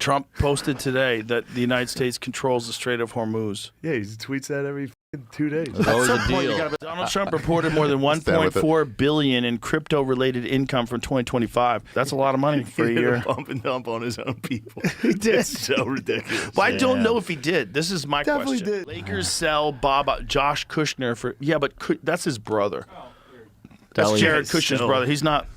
Trump posted today that the United States controls the Strait of Hormuz. Yeah, he tweets that every 2 days. It's always a deal. Donald Trump reported more than 1.4 billion in crypto-related income from 2025. That's a lot of money for a year. Bump and dump on his own people. He did. It's so ridiculous. Well, I don't know if he did. This is my Definitely question. did. Lakers sell Josh Kushner for but that's his brother. That's Tell Jared you. Kushner's Still. brother. He's not.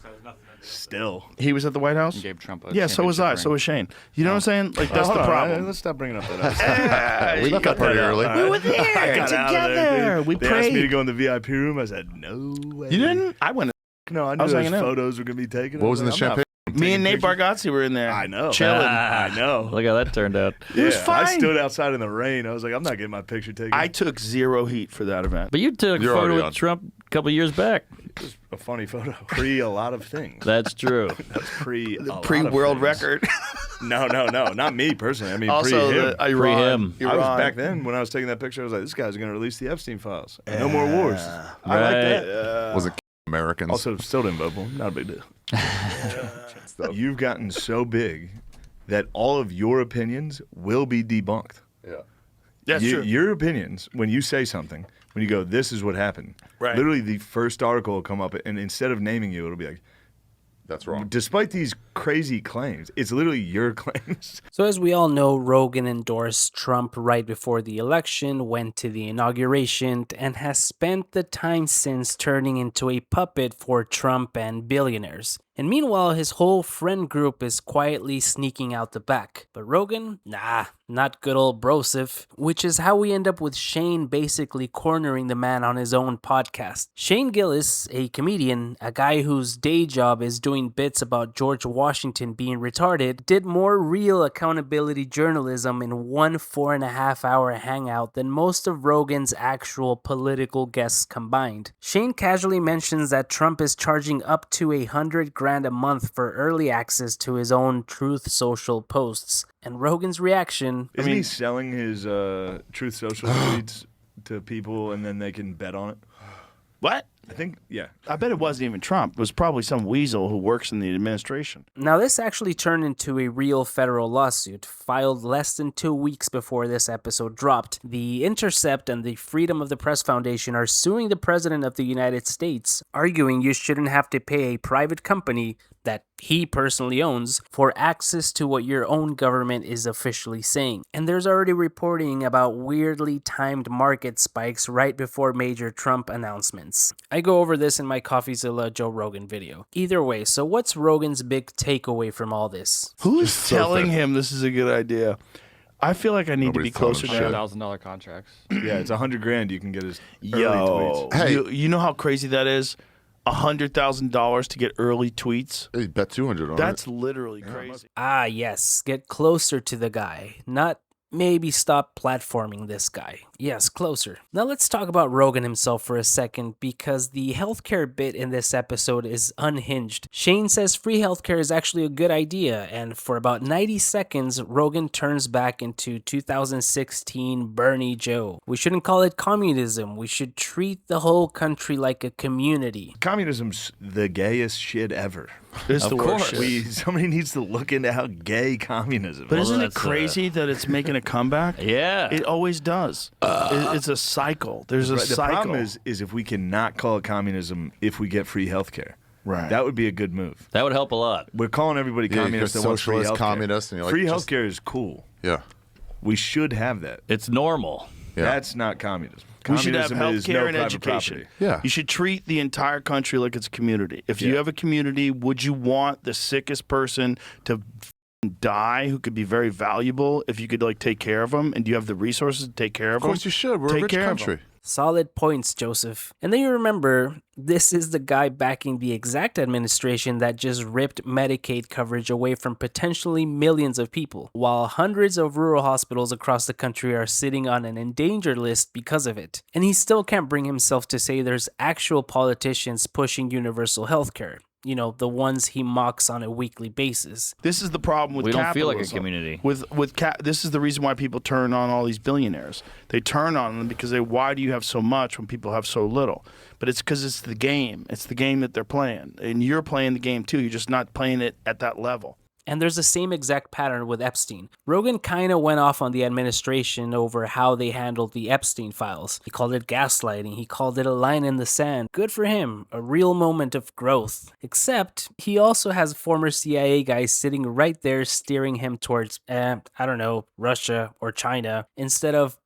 Still. He was at the White House. He gave Trump a Yeah, so was I. championship So was Shane. You know what I'm saying? Like that's Hold the on, problem. Let's stop bringing up that. We left that party early. We were there I got out of there, together. dude. We They asked me to prayed. go in the VIP room. I said, no way. You didn't? I went. No, I knew was those hanging out. photos were going to be taken. What was in the I'm not champagne? Me and Nate taking pictures. Bargatze were in there. I know. Chilling. I know. Look how that turned out. It was Yeah, fine. I stood outside in the rain. I was like, I'm not getting my picture taken. I took zero heat for that event. But you took a You're photo already with on. Trump a couple years back. It was a funny photo. Pre a lot of things. That's true. That's Pre-world record. No, not me personally. I mean, Also, pre him. the Iran. Pre him. I was Iran. back then when I was taking that picture. I was like, this guy's going to release the Epstein files. No more wars. I like Right. that. Was it Americans? Also, still didn't vote for him. Not a big deal. You've gotten so big that all of your opinions will be debunked. yeah. That's true. Your opinions, when you say something, when you go, this is what happened. Right. Literally, the first article will come up, and instead of naming you, it'll be like, That's wrong. despite these crazy claims, it's literally your claims. So as we all know, Rogan endorsed Trump right before the election, went to the inauguration, and has spent the time since turning into a puppet for Trump and billionaires. And meanwhile, his whole friend group is quietly sneaking out the back. But Rogan? Nah, not good old brosif. Which is how we end up with Shane basically cornering the man on his own podcast. Shane Gillis, a comedian, a guy whose day job is doing bits about George Washington being retarded, did more real accountability journalism in one 4.5-hour hangout than most of Rogan's actual political guests combined. Shane casually mentions that Trump is charging up to $100,000 a month for early access to his own Truth Social posts. And Rogan's reaction, Isn't he selling his Truth Social tweets to people and then they can bet on it? What? I think, yeah. I bet it wasn't even Trump. It was probably some weasel who works in the administration. Now, this actually turned into a real federal lawsuit, filed less than 2 weeks before this episode dropped. The Intercept and the Freedom of the Press Foundation are suing the President of the United States, arguing you shouldn't have to pay a private company that he personally owns for access to what your own government is officially saying. And there's already reporting about weirdly timed market spikes right before major Trump announcements. I go over this in my CoffeeZilla Joe Rogan video. Either way, so what's Rogan's big takeaway from all this? Who's so telling fair. him this is a good idea? I feel like I need Nobody's to be closer telling him to shit. that. $100,000 contracts. Yeah, it's $100,000 you can get his early Yo, tweets. Hey. you know how crazy that is? $100,000 to get early tweets? Hey, bet 200 on That's it. literally crazy. Ah, yes, get closer to the guy, not maybe stop platforming this guy. Yes, closer. Now let's talk about Rogan himself for a second, because the healthcare bit in this episode is unhinged. Shane says free healthcare is actually a good idea, and for about 90 seconds, Rogan turns back into 2016 Bernie Joe. We shouldn't call it communism. We should treat the whole country like a community. Communism's the gayest shit ever. It's Of the worst course. shit. Somebody needs to look into how gay communism is. But isn't it that's, crazy that it's making a comeback? Yeah. It always does. It's a cycle. There's a Right, the cycle. problem is if we cannot call it communism if we get free healthcare. Right. That would be a good move. That would help a lot. We're calling everybody Yeah, communist you're that wants free socialist, healthcare. communist, and you're like, free just- healthcare is cool. Yeah. We should have that. It's normal. Yeah. That's not communism. We should have Communism is healthcare no and private education. property. Yeah. You should treat the entire country like it's a community. If you Yeah. have a community, would you want the sickest person to die who could be very valuable if you could like take care of them? And do you have the resources to take care of Of them? course you should. We're Take a rich care of country. Solid points, Joseph. And then you remember, this is the guy backing the exact administration that just ripped Medicaid coverage away from potentially millions of people, while hundreds of rural hospitals across the country are sitting on an endangered list because of it. And he still can't bring himself to say there's actual politicians pushing universal healthcare. You know, the ones he mocks on a weekly basis. This is the problem with We don't feel like a capitalism. community. This is the reason why people turn on all these billionaires. They turn on them because why do you have so much when people have so little? But it's because it's the game. It's the game that they're playing. And you're playing the game too. You're just not playing it at that level. And there's the same exact pattern with Epstein. Rogan kind of went off on the administration over how they handled the Epstein files. He called it gaslighting. He called it a line in the sand. Good for him. A real moment of growth. Except he also has former CIA guys sitting right there steering him towards, I don't know, Russia or China instead of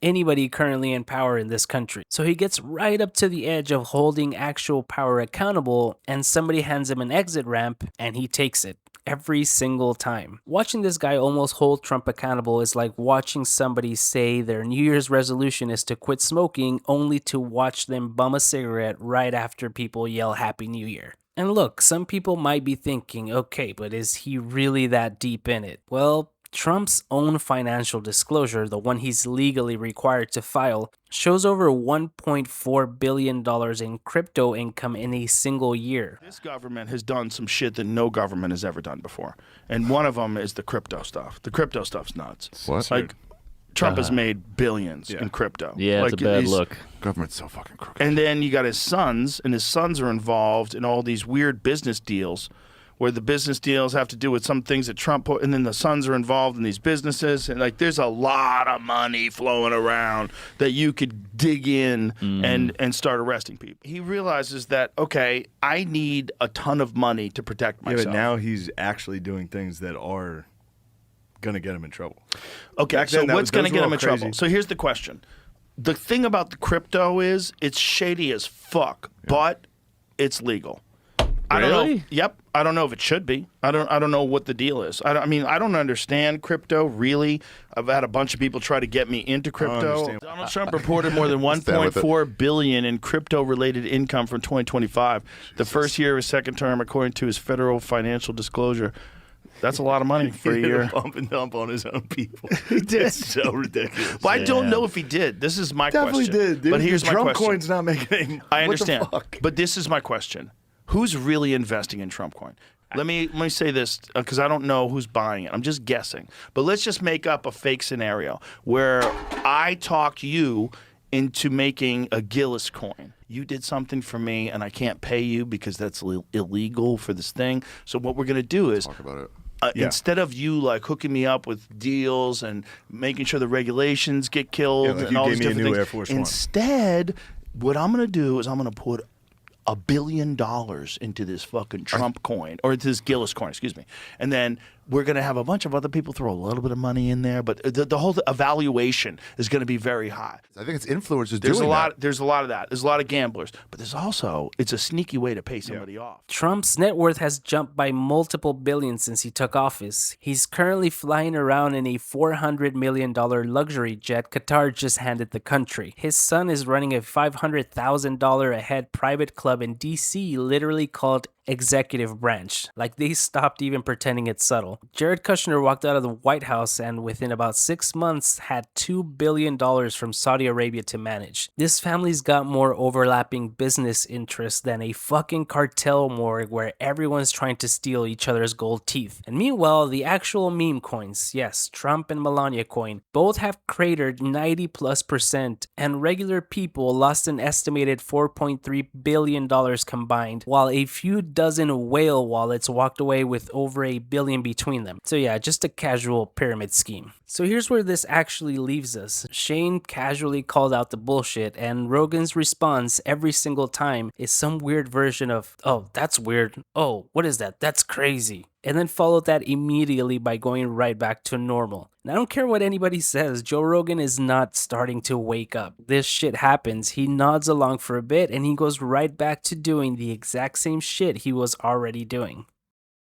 anybody currently in power in this country. So he gets right up to the edge of holding actual power accountable, and somebody hands him an exit ramp and he takes it. Every single time. Watching this guy almost hold Trump accountable is like watching somebody say their New Year's resolution is to quit smoking only to watch them bum a cigarette right after people yell Happy New Year. And look, some people might be thinking, okay, but is he really that deep in it? Well, Trump's own financial disclosure, the one he's legally required to file, shows over $1.4 billion in crypto income in a single year. This government has done some shit that no government has ever done before. And one of them is the crypto stuff. The crypto stuff's nuts. What? Like, Trump has made billions in crypto. Yeah, it's like, a bad look. Government's so fucking crooked. And then you got his sons, and his sons are involved in all these weird business deals where the business deals have to do with some things that Trump put, and then the sons are involved in these businesses, and like there's a lot of money flowing around that you could dig in and start arresting people. He realizes that, okay, I need a ton of money to protect myself. Yeah, but now he's actually doing things that are going to get him in trouble. Okay, Back so then, what's going to those were get all him in crazy. trouble? So here's the question. The thing about the crypto is it's shady as fuck, but it's legal. I don't know. Really? Yep. I don't know if it should be. I don't know what the deal is. I don't understand crypto really. I've had a bunch of people try to get me into crypto. understand. Donald Trump reported more than Stand with it. $1.4 billion in crypto-related income from 2025, the first year of his second term, according to his federal financial disclosure. That's a lot of money for a He did year. bump and dump on his own people. He did. It's so ridiculous. But I don't know if he did. This is my Definitely question. did, dude. But here's the my Trump question. coin's not making any. I understand. What the fuck? But this is my question. Who's really investing in Trump coin? Let me say this because I don't know who's buying it. I'm just guessing. But let's just make up a fake scenario where I talk you into making a Gillis coin. You did something for me and I can't pay you because that's illegal for this thing. So what we're going to do is Talk about it. instead of you like hooking me up with deals and making sure the regulations get killed Yeah, like and you all gave these me a different new things, Air Force One. instead, what I'm going to do is I'm going to put $1 billion into this fucking Trump coin, or this Gillis coin, excuse me. And then we're going to have a bunch of other people throw a little bit of money in there, but the whole evaluation is going to be very high. I think it's influencers There's doing a lot. that. There's a lot of that. There's a lot of gamblers, but there's also it's a sneaky way to pay somebody off. Trump's net worth has jumped by multiple billions since he took office. He's currently flying around in a $400 million luxury jet Qatar just handed the country. His son is running a $500,000 a head private club in DC, literally called Executive Branch. Like they stopped even pretending it's subtle. Jared Kushner walked out of the White House and within about 6 months had $2 billion from Saudi Arabia to manage. This family's got more overlapping business interests than a fucking cartel morgue where everyone's trying to steal each other's gold teeth. And meanwhile, the actual meme coins, yes, Trump and Melania coin, both have cratered 90+%, and regular people lost an estimated $4.3 billion combined, while a few dozen whale wallets walked away with over $1 billion between them. So yeah, just a casual pyramid scheme. So here's where this actually leaves us. Shane casually called out the bullshit, and Rogan's response every single time is some weird version of, oh, that's weird. Oh, what is that? That's crazy. And then followed that immediately by going right back to normal. And I don't care what anybody says, Joe Rogan is not starting to wake up. This shit happens, he nods along for a bit, and he goes right back to doing the exact same shit he was already doing.